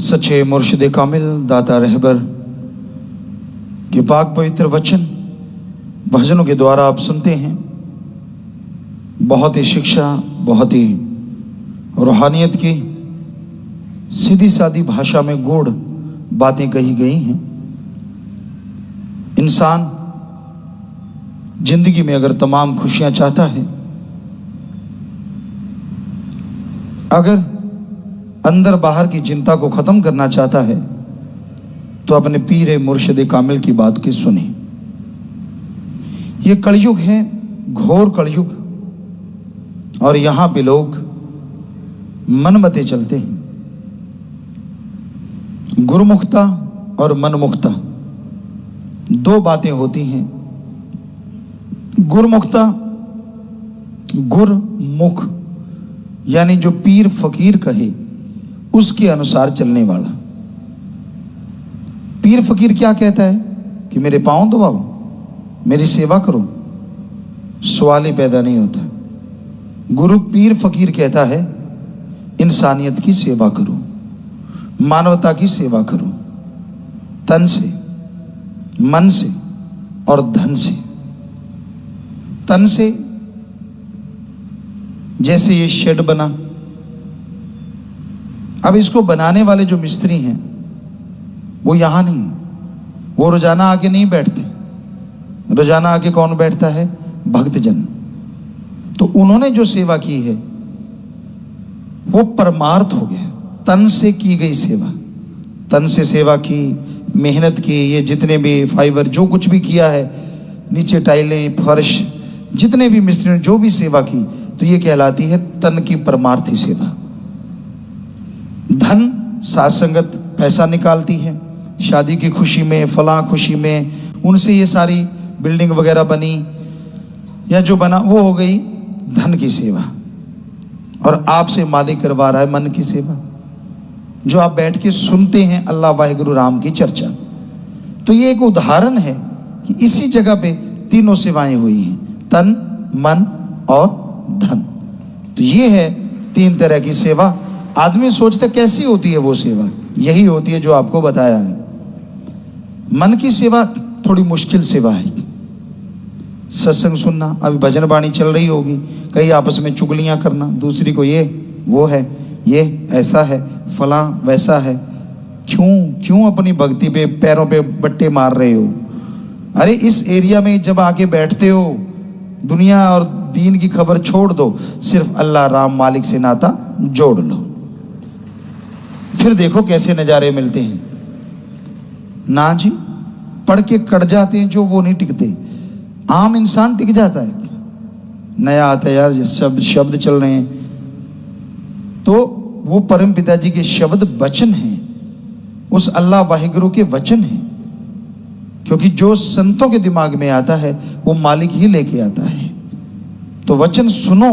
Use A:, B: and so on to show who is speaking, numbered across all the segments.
A: सच्चे मुर्शिद कामिल दाता रहबर के पाक पवित्र वचन भजनों के द्वारा आप सुनते हैं। बहुत ही शिक्षा, बहुत ही रूहानियत की सीधी सादी भाषा में गूढ़ बातें कही गई हैं। इंसान जिंदगी में अगर तमाम खुशियां चाहता है, अगर अंदर बाहर की चिंता को खत्म करना चाहता है, तो अपने पीर मुर्शिद कामिल की बात की सुने। ये कलयुग है, घोर कलयुग, और यहां पे लोग मनमते चलते हैं। गुरुमुखता और मनमुखता दो बातें होती हैं। गुरुमुखता, गुरमुख यानी जो पीर फकीर कहे उसके अनुसार चलने वाला। पीर फकीर क्या कहता है कि मेरे पांव दबाओ, मेरी सेवा करो, सवाल ही पैदा नहीं होता। गुरु पीर फकीर कहता है इंसानियत की सेवा करो, मानवता की सेवा करो, तन से, मन से और धन से। तन से जैसे ये शेड बना, अब इसको बनाने वाले जो मिस्त्री हैं वो यहां नहीं, वो रोजाना आके नहीं बैठते। रोजाना आके कौन बैठता है? भक्तजन। तो उन्होंने जो सेवा की है वो परमार्थ हो गया, तन से की गई सेवा। तन से सेवा की, मेहनत की, ये जितने भी फाइबर जो कुछ भी किया है, नीचे टाइलें, फर्श, जितने भी मिस्त्री ने जो भी सेवा की, तो ये कहलाती है तन की परमार्थी सेवा। धन, साथ संगत पैसा निकालती है, शादी की खुशी में, फलां खुशी में, उनसे ये सारी बिल्डिंग वगैरह बनी या जो बना वो हो गई धन की सेवा। और आपसे मालिक करवा रहा है मन की सेवा, जो आप बैठ के सुनते हैं अल्लाह वाहिगुरु राम की चर्चा। तो ये एक उदाहरण है कि इसी जगह पे तीनों सेवाएं हुई हैं, तन, मन और धन। तो ये है तीन तरह की सेवा। आदमी सोचते कैसी होती है वो सेवा, यही होती है जो आपको बताया है। मन की सेवा थोड़ी मुश्किल सेवा है। सत्संग सुनना, अभी भजन बाणी चल रही होगी, कई आपस में चुगलियां करना, दूसरी को ये वो है, ये ऐसा है, फलां वैसा है। क्यों अपनी भक्ति पे पैरों पे बट्टे मार रहे हो? अरे इस एरिया में जब आके बैठते हो, दुनिया और दीन की खबर छोड़ दो, सिर्फ अल्लाह राम मालिक से नाता जोड़ लो, फिर देखो कैसे नजारे मिलते हैं। ना जी, पढ़ के कट जाते हैं जो, वो नहीं टिकते। आम इंसान टिक जाता है, नया आता है यार, शब्द चल रहे हैं, तो वो परम पिताजी के शब्द वचन हैं, उस अल्लाह वाहिगुरु के वचन हैं। क्योंकि जो संतों के दिमाग में आता है वो मालिक ही लेके आता है। तो वचन सुनो,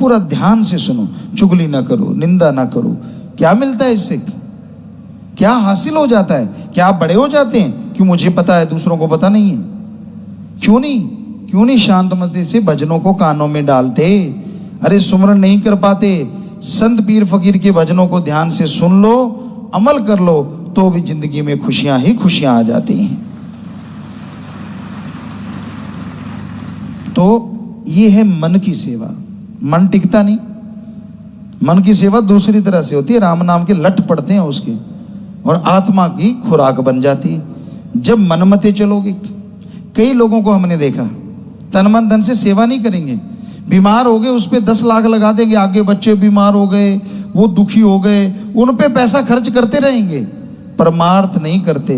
A: पूरा ध्यान से सुनो, चुगली ना करो, निंदा ना करो। क्या मिलता है इससे? क्या हासिल हो जाता है? क्या आप बड़े हो जाते हैं? क्यों मुझे पता है दूसरों को पता नहीं है? क्यों नहीं शांतमती से भजनों को कानों में डालते? अरे सुमरन नहीं कर पाते, संत पीर फकीर के भजनों को ध्यान से सुन लो, अमल कर लो, तो भी जिंदगी में खुशियां ही खुशियां आ जाती हैं। तो ये है मन की सेवा। मन टिकता नहीं। मन की सेवा दूसरी तरह से होती है, राम नाम के लट पड़ते हैं उसके, और आत्मा की खुराक बन जाती है। जब मनमते चलोगे, कई लोगों को हमने देखा तन मन धन से सेवा नहीं करेंगे, बीमार हो गए उस पे 10 लाख लगा देंगे, आगे बच्चे बीमार हो गए, वो दुखी हो गए, उन पे पैसा खर्च करते रहेंगे, परमार्थ नहीं करते।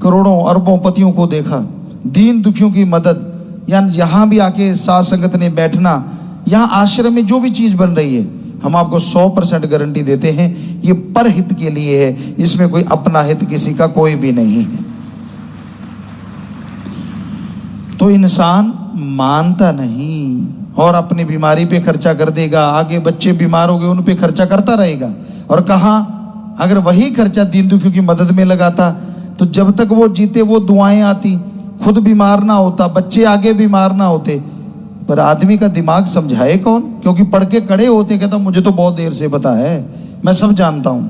A: करोड़ों अरबों पतियों को देखा, दीन दुखियों की मदद, या यहाँ भी आके साथ संगत ने बैठना, यहाँ आश्रम में जो भी चीज बन रही है, हम आपको 100% गारंटी देते हैं ये परहित के लिए है, इसमें कोई अपना हित किसी का कोई भी नहीं है। तो इंसान मानता नहीं और अपनी बीमारी पे खर्चा कर देगा, आगे बच्चे बीमार हो गए उन पे खर्चा करता रहेगा। और कहाँ, अगर वही खर्चा दीन दुखियों की मदद में लगाता तो जब तक वो जीते वो दुआएं आती, खुद बीमार ना होता, बच्चे आगे बीमार ना होते। पर आदमी का दिमाग समझाए कौन? क्योंकि पढ़ के खड़े होते, कहता मुझे तो बहुत देर से पता है, मैं सब जानता हूं।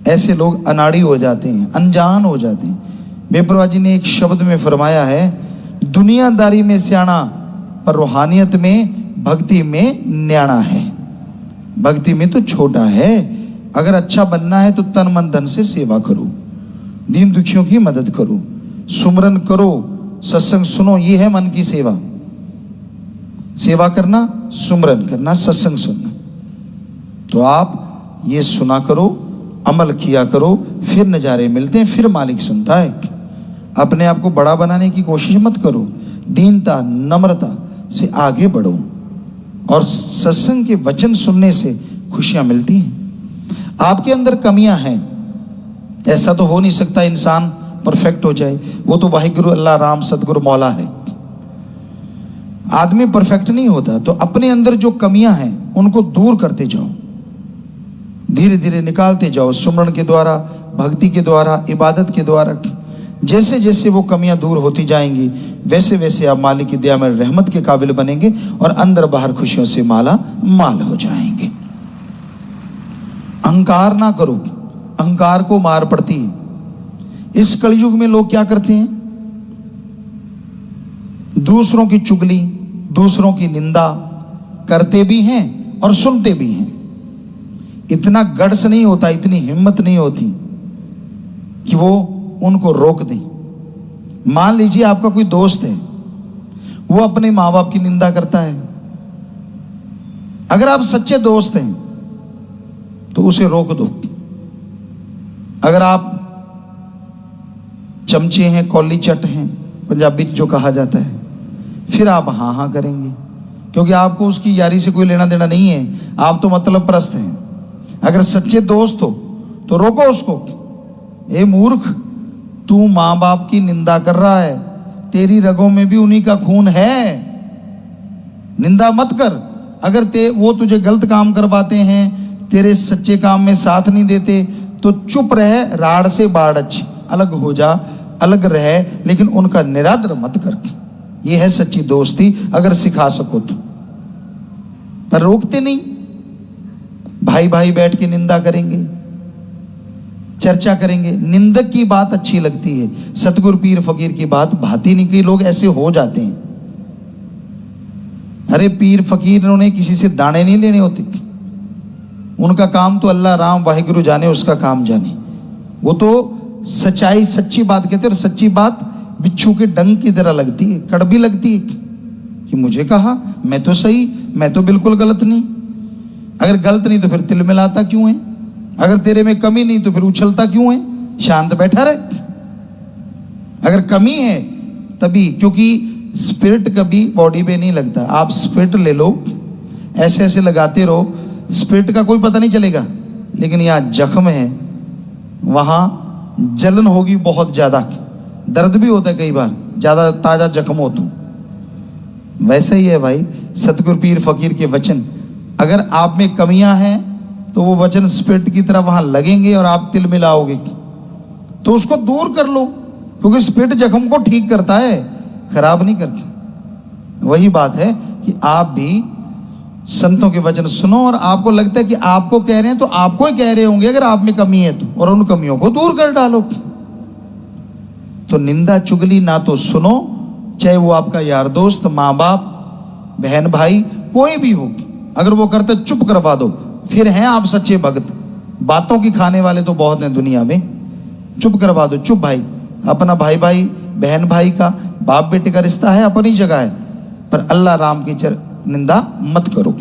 A: ऐसे लोग अनाड़ी हो जाते हैं, अनजान हो जाते हैं। बेपरवाह जी ने एक शब्द में फरमाया है, दुनियादारी में सियाना पर रूहानियत में, भक्ति में न्याणा है। भक्ति में तो छोटा है। अगर अच्छा बनना है तो तन मन धन से सेवा करो, दीन दुखियों की मदद करो, सुमरन करो, सत्संग सुनो। ये है मन की सेवा। सेवा करना, सुमरन करना, सत्संग सुनना। तो आप ये सुना करो, अमल किया करो, फिर नज़ारे मिलते हैं, फिर मालिक सुनता है। अपने आप को बड़ा बनाने की कोशिश मत करो। दीनता, नम्रता से आगे बढ़ो और सत्संग के वचन सुनने से खुशियां मिलती हैं। आपके अंदर कमियां हैं, ऐसा तो हो नहीं सकता इंसान परफेक्ट हो जाए। वो तो वाहिगुरु अल्लाह राम सतगुरु मौला है। आदमी परफेक्ट नहीं होता। तो अपने अंदर जो कमियां हैं उनको दूर करते जाओ, धीरे धीरे निकालते जाओ, सुमरन के द्वारा, भक्ति के द्वारा, इबादत के द्वारा। जैसे जैसे वो कमियां दूर होती जाएंगी वैसे वैसे आप मालिक की दया में रहमत के काबिल बनेंगे और अंदर बाहर खुशियों से माला माल हो जाएंगे। अहंकार ना करो, अहंकार को मार पड़ती है। इस कलयुग में लोग क्या करते हैं? दूसरों की चुगली, दूसरों की निंदा करते भी हैं और सुनते भी हैं। इतना गट्स नहीं होता, इतनी हिम्मत नहीं होती कि वो उनको रोक दें। मान लीजिए आपका कोई दोस्त है, वो अपने माँ बाप की निंदा करता है। अगर आप सच्चे दोस्त हैं तो उसे रोक दो। अगर आप चमचे हैं, कौली चट हैं, पंजाबी जो कहा जाता है, फिर आप हाँ हाँ करेंगे, क्योंकि आपको उसकी यारी से कोई लेना देना नहीं है। आप तो मतलब परस्त हैं। अगर सच्चे दोस्त हो तो रोको उसको। ए मूर्ख, तू माँ बाप की निंदा कर रहा है, तेरी रगों में भी उन्हीं का खून है। निंदा मत कर। अगर वो तुझे गलत काम करवाते हैं, तेरे सच्चे काम में साथ नहीं देते, तो चुप रह, राड़ से बाड़ अच्छी, अलग हो जा, अलग रह, लेकिन उनका निरादर मत कर। ये है सच्ची दोस्ती, अगर सिखा सको तो। पर रोकते नहीं। भाई भाई बैठ के निंदा करेंगे, चर्चा करेंगे। निंदक की बात अच्छी लगती है, सतगुरु पीर फकीर की बात भाती नहीं। कई लोग ऐसे हो जाते हैं। अरे पीर फकीर ने किसी से दाने नहीं लेने होते। उनका काम तो अल्लाह राम वाहिगुरु जाने, उसका काम जाने। वो तो सच्चाई, सच्ची बात कहते हैं। और सच्ची बात बिच्छू के डंक की तरह लगती है, कड़वी लगती है कि मुझे कहा, मैं तो सही, मैं तो बिल्कुल गलत नहीं। अगर गलत नहीं तो फिर तिल मिलाता क्यों है? अगर तेरे में कमी नहीं तो फिर उछलता क्यों है? शांत बैठा रहे। अगर कमी है तभी, क्योंकि स्पिरिट कभी बॉडी पे नहीं लगता। आप स्पिरिट ले लो, ऐसे ऐसे लगाते रहो, स्पिरिट का कोई पता नहीं चलेगा। लेकिन यहाँ जख्म है, वहाँ जलन होगी बहुत ज़्यादा, दर्द भी होता है कई बार, ज़्यादा ताज़ा जख्म हो तो। वैसे ही है भाई सतगुरु पीर फकीर के वचन। अगर आप में कमियां हैं तो वो वचन स्पिरिट की तरह वहां लगेंगे और आप तिल मिलाओगे, तो उसको दूर कर लो, क्योंकि स्पिरिट जख्म को ठीक करता है, खराब नहीं करता। वही बात है कि आप भी संतों के वचन सुनो, और आपको लगता है कि आपको कह रहे हैं तो आपको ही कह रहे होंगे अगर आप में कमी है तो, और उन कमियों को दूर कर डालो। तो निंदा चुगली ना तो सुनो, चाहे वो आपका यार दोस्त, माँ बाप, बहन भाई, कोई भी हो। अगर वो करते चुप करवा दो, फिर हैं आप सच्चे भक्त। बातों की खाने वाले तो बहुत हैं दुनिया में। चुप करवा दो, चुप भाई। अपना भाई भाई, बहन भाई का, बाप बेटे का रिश्ता है, अपनी जगह है, पर अल्लाह राम की निंदा मत करो।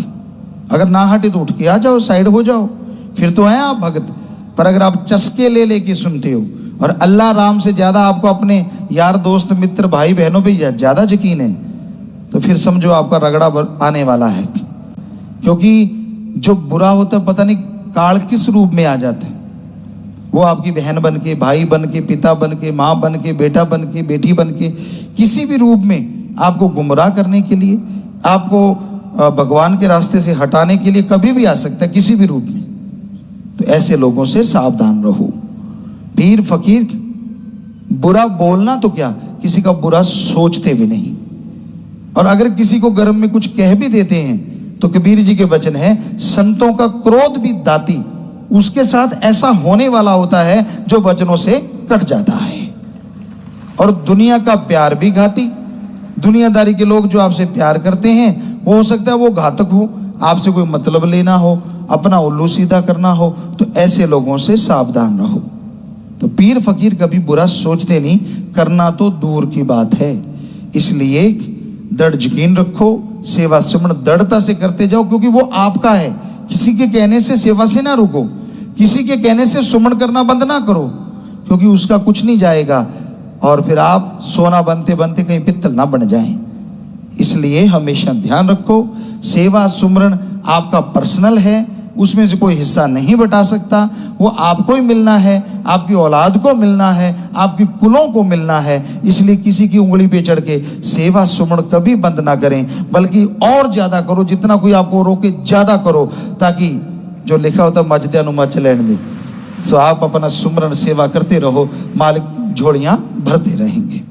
A: अगर ना हटे तो उठ के आ जाओ, साइड हो जाओ, फिर तो हैं आप भक्त। पर अगर आप चस्के ले लेके सुनते हो और अल्लाह राम से ज्यादा आपको अपने यार दोस्त मित्र भाई बहनों पे ज्यादा यकीन है, तो फिर समझो आपका रगड़ा आने वाला है। क्योंकि जो बुरा होता है, पता नहीं काल किस रूप में आ जाता है। वो आपकी बहन बन के, भाई बन के, पिता बन के, माँ बन के, बेटा बन के, बेटी बन के, किसी भी रूप में आपको गुमराह करने के लिए, आपको भगवान के रास्ते से हटाने के लिए कभी भी आ सकता है, किसी भी रूप में। तो ऐसे लोगों से सावधान रहो। पीर फकीर बुरा बोलना तो क्या, किसी का बुरा सोचते भी नहीं। और अगर किसी को गर्म में कुछ कह भी देते हैं तो कबीर जी के वचन है, संतों का क्रोध भी दाती, उसके साथ ऐसा होने वाला होता है जो वचनों से कट जाता है। और दुनिया का प्यार भी घाती, दुनियादारी के लोग जो आपसे प्यार करते हैं वो हो सकता है वो घातक हो, आपसे कोई मतलब लेना हो, अपना उल्लू सीधा करना हो, तो ऐसे लोगों से सावधान रहो। तो पीर फकीर कभी बुरा सोचते नहीं, करना तो दूर की बात है। इसलिए दृढ़ यकीन रखो, सेवा सिमरन दृढ़ता से करते जाओ, क्योंकि वो आपका है। किसी के कहने से सेवा से ना रुको, किसी के कहने से सुमन करना बंद ना करो, क्योंकि उसका कुछ नहीं जाएगा और फिर आप सोना बनते बनते कहीं पित्तल ना बन जाएं। इसलिए हमेशा ध्यान रखो, सेवा सुमरन आपका पर्सनल है, उसमें से कोई हिस्सा नहीं बटा सकता। वो आपको ही मिलना है, आपकी औलाद को मिलना है, आपकी कुलों को मिलना है। इसलिए किसी की उंगली पे चढ़ के सेवा सुमरन कभी बंद ना करें, बल्कि और ज्यादा करो। जितना कोई आपको रोके ज्यादा करो, ताकि जो लिखा होता मजदे मच लेने दे। सो आप अपना सुमरन सेवा करते रहो, मालिक झोलियां भरते रहेंगे।